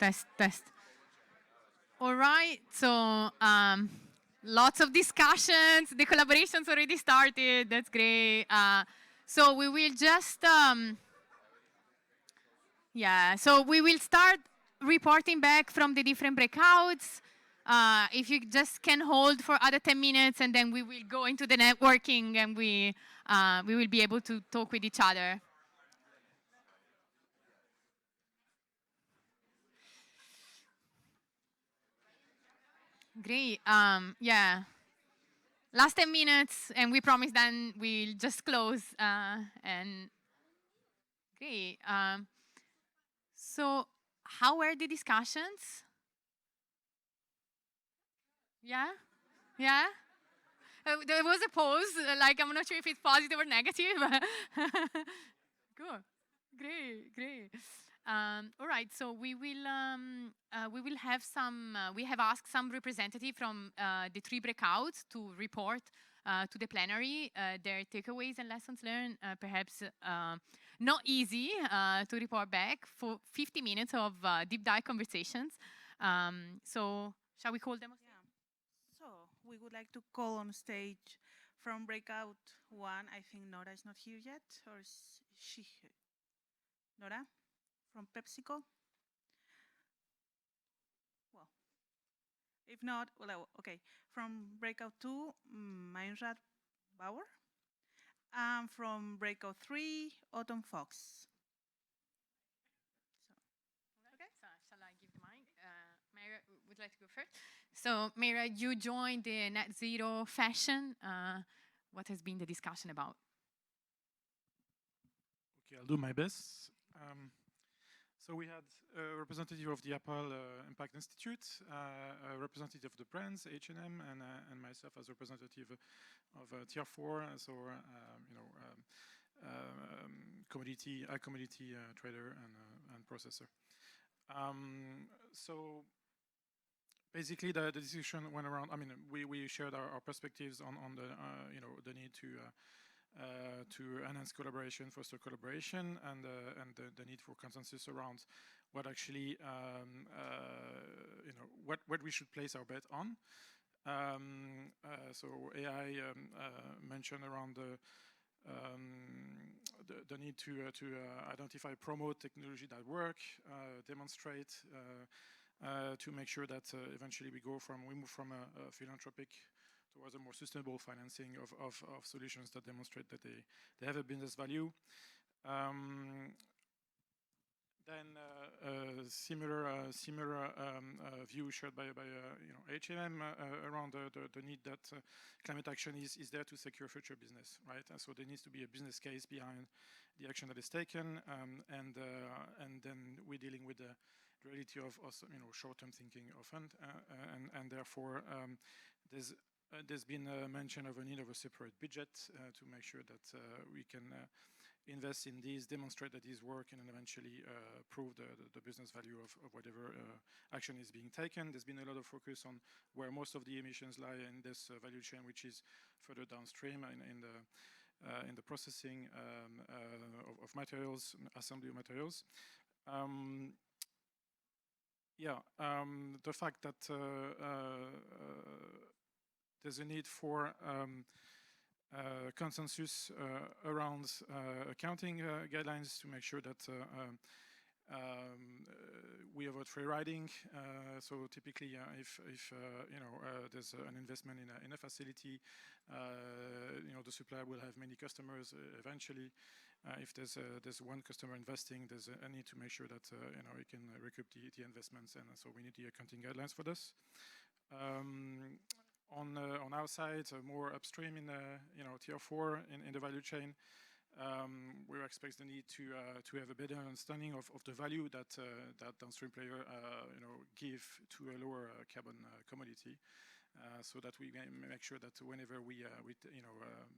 Test, test. All right, so lots of discussions. The collaboration's already started. That's great. So we will just, so we will start reporting back from the different breakouts. If you just can hold for other 10 minutes, and then we will go into the networking, and we will be able to talk with each other. Great. Yeah. Last 10 minutes, and we promise then we'll just close. And great. So how were the discussions? Yeah? Yeah? There was a pause, like I'm not sure if it's positive or negative. Good. Great, great. All right, so we will have some, we have asked some representative from the 3 breakouts to report to the plenary their takeaways and lessons learned. Perhaps not easy to report back for 50 minutes of deep dive conversations. So shall we call them? Yeah. So we would like to call on stage from Breakout 1. I think Nora is not here yet, or is she here? Nora from PepsiCo? Well, if not, well, okay. From Breakout 2, Meinrad Bauer. And from Breakout 3, Autumn Fox. Okay, so shall I give the mic? Mayra, would you like to go first? So, Mayra, you joined the Net Zero Fashion. What has been the discussion about? Okay, I'll do my best. So we had a representative of the Apple Impact Institute, a representative of the brands, H&M, and myself as representative of Tier 4, so commodity trader and processor. So basically, the discussion went around. I mean, we shared our perspectives on the the need to enhance collaboration, foster collaboration, and the need for consensus around what actually what we should place our bet on. So AI mentioned around the need to identify, promote technology that work, demonstrate, to make sure that eventually we move from a philanthropic towards a more sustainable financing of solutions that demonstrate that they have a business value. Then similar view shared by H&M around the need that climate action is there to secure future business, right? And so there needs to be a business case behind the action that is taken, and then we're dealing with the reality of short-term thinking often, and therefore there's been a mention of a need of a separate budget to make sure that we can invest in these, demonstrate that these work, and then eventually prove the business value of whatever action is being taken. There's been a lot of focus on where most of the emissions lie in this value chain, which is further downstream in the processing of materials, assembly of materials. The fact that there's a need for consensus around accounting guidelines to make sure that we avoid free riding. So typically, if there's an investment in a facility, the supplier will have many customers eventually. If there's one customer investing, there's a need to make sure that we can recoup the investments, and so we need the accounting guidelines for this. On our side, more upstream in Tier 4 in the value chain, we expect the need to have a better understanding of the value that downstream player give to a lower carbon commodity, so that we make sure that whenever we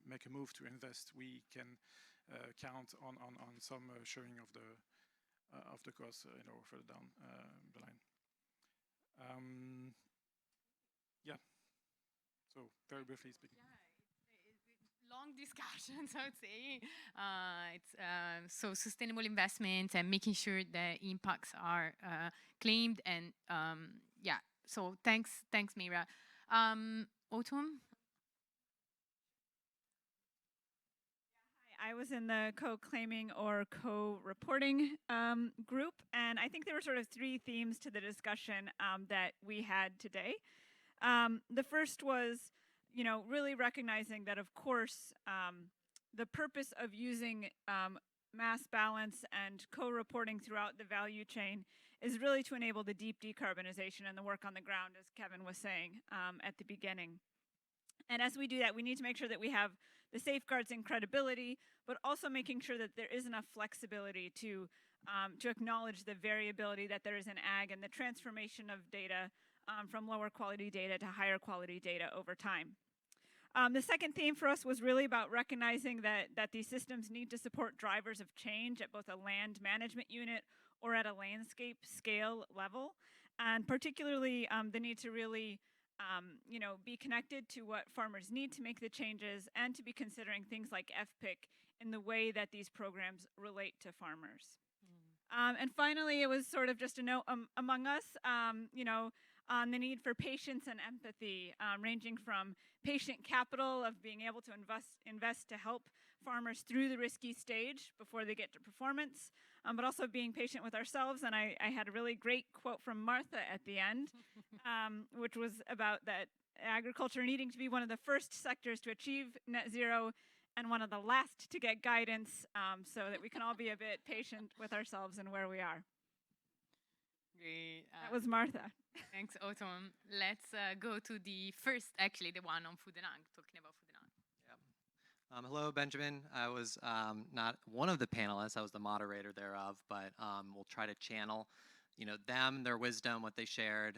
make a move to invest, we can count on some sharing of the cost further down the line. Yeah. So very briefly speaking. Yeah, long discussions, I would say. So sustainable investments and making sure the impacts are claimed and yeah. So thanks, Mira. Autumn. I was in the co-claiming or co-reporting group, and I think there were sort of three themes to the discussion that we had today. The first was, really recognizing that, of course, the purpose of using mass balance and co-reporting throughout the value chain is really to enable the deep decarbonization and the work on the ground, as Kevin was saying at the beginning. And as we do that, we need to make sure that we have the safeguards and credibility, but also making sure that there is enough flexibility to acknowledge the variability that there is in ag and the transformation of data from lower quality data to higher quality data over time. The second theme for us was really about recognizing that these systems need to support drivers of change at both a land management unit or at a landscape scale level, and particularly the need to really be connected to what farmers need to make the changes and to be considering things like FPIC in the way that these programs relate to farmers. And finally, it was sort of just a note among us, on the need for patience and empathy, ranging from patient capital of being able to invest to help farmers through the risky stage before they get to performance, but also being patient with ourselves. And I had a really great quote from Martha at the end, which was about that agriculture needing to be one of the first sectors to achieve net zero and one of the last to get guidance, so that we can all be a bit patient with ourselves and where we are. Great. That was Martha. Thanks, Autumn. Let's go to the first, actually, the one on food and ag, talking about food and ag. Hello, Benjamin. I was not one of the panelists. I was the moderator thereof, but we'll try to channel, them, their wisdom, what they shared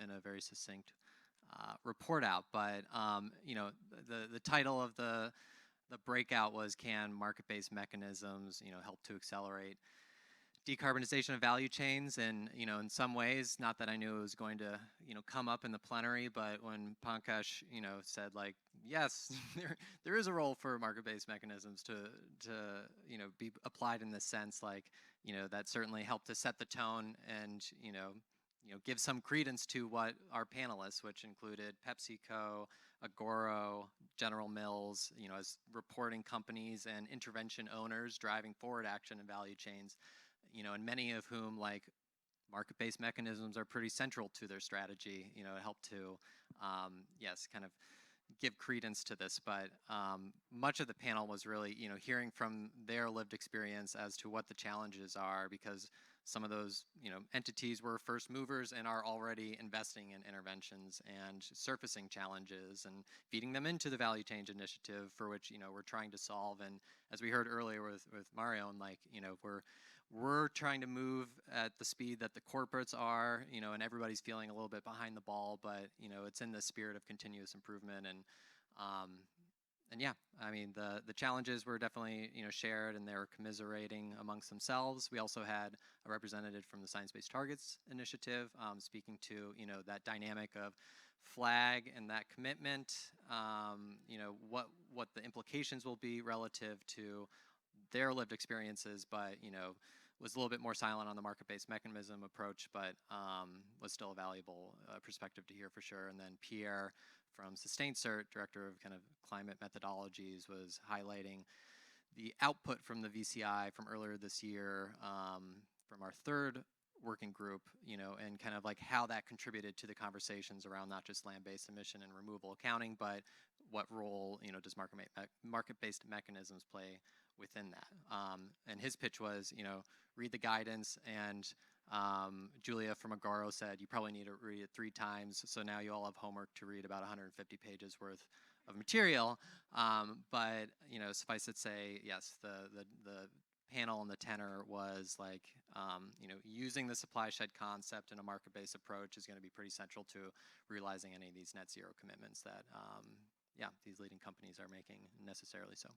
in a very succinct report out. But, the title of the breakout was, can market-based mechanisms, help to accelerate decarbonization of value chains? And, in some ways, not that I knew it was going to, come up in the plenary, but when Pankaj, said, like, yes, there is a role for market-based mechanisms to be applied in this sense, like, that certainly helped to set the tone and, give some credence to what our panelists, which included PepsiCo, Agoro, General Mills, as reporting companies and intervention owners driving forward action in value chains, and many of whom, like, market-based mechanisms are pretty central to their strategy, help to, yes, kind of give credence to this. But much of the panel was really, hearing from their lived experience as to what the challenges are, because some of those, entities were first movers and are already investing in interventions and surfacing challenges and feeding them into the value change initiative for which, we're trying to solve. And as we heard earlier with Mario, and like, we're trying to move at the speed that the corporates are, and everybody's feeling a little bit behind the ball, but, it's in the spirit of continuous improvement. And yeah, I mean, the challenges were definitely, shared, and they were commiserating amongst themselves. We also had a representative from the Science Based Targets Initiative speaking to, that dynamic of flag and that commitment, what the implications will be relative to their lived experiences, but, was a little bit more silent on the market-based mechanism approach, but was still a valuable perspective to hear for sure. And then Pierre from Sustained Cert, Director of kind of Climate Methodologies, was highlighting the output from the VCI from earlier this year, from our third working group, and kind of like how that contributed to the conversations around not just land-based emission and removal accounting, but what role, does market-based mechanisms play within that. And his pitch was, read the guidance, and Julia from Agoro said you probably need to read it 3 times, so now you all have homework to read about 150 pages worth of material. But, suffice it to say, yes, the panel and the tenor was like, using the supply shed concept in a market-based approach is going to be pretty central to realizing any of these net zero commitments that, yeah, these leading companies are making, necessarily so.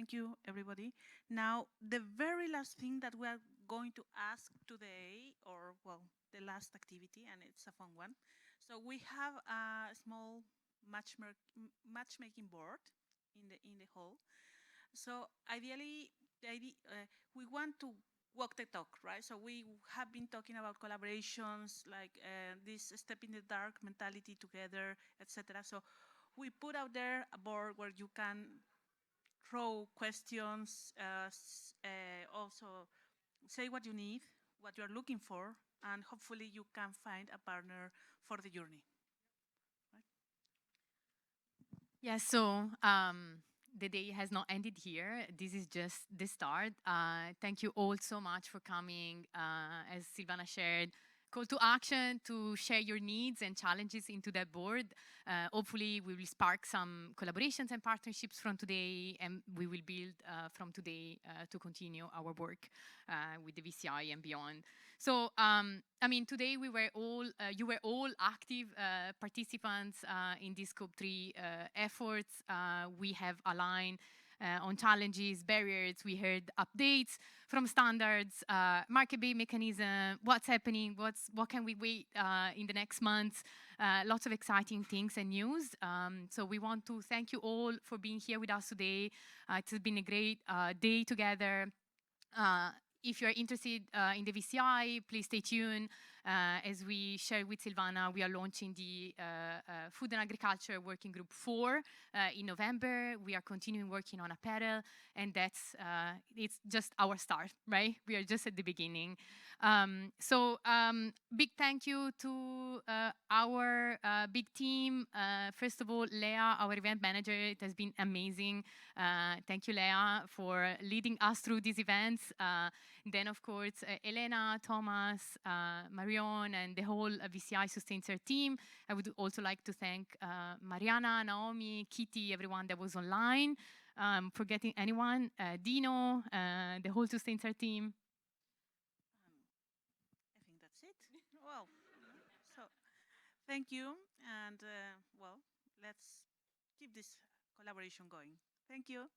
Thank you, everybody. Now, the very last thing that we are going to ask today, or well, the last activity, and it's a fun one. So we have a small matchmaking board in the hall. So ideally, we want to walk the talk, right? So we have been talking about collaborations, like this step in the dark mentality together, etc. So we put out there a board where you can throw questions, also say what you need, what you're looking for, and hopefully you can find a partner for the journey. Right? Yeah, so the day has not ended here. This is just the start. Thank you all so much for coming. As Silvana shared, call to action to share your needs and challenges into that board. Hopefully, we will spark some collaborations and partnerships from today, and we will build from today to continue our work with the VCI and beyond. So, I mean, today we were all, you were all active participants in this Scope 3 efforts. We have aligned on challenges, barriers. We heard updates from standards, market-based mechanism, what's happening, what can we wait in the next months. Lots of exciting things and news. So we want to thank you all for being here with us today. It's been a great day together. If you're interested in the VCI, please stay tuned. As we shared with Silvana, we are launching the Food and Agriculture Working Group 4 in November. We are continuing working on apparel, and that's it's just our start, right? We are just at the beginning. Big thank you to our big team. First of all, Leah, our event manager. It has been amazing. Thank you, Leah, for leading us through these events. Then, of course, Elena, Thomas, Marion, and the whole VCI Sustaincer team. I would also like to thank Mariana, Naomi, Kitty, everyone that was online. Forgetting anyone, Dino, the whole Sustaincer team. I think that's it. Well, so thank you, and well, let's keep this collaboration going. Thank you.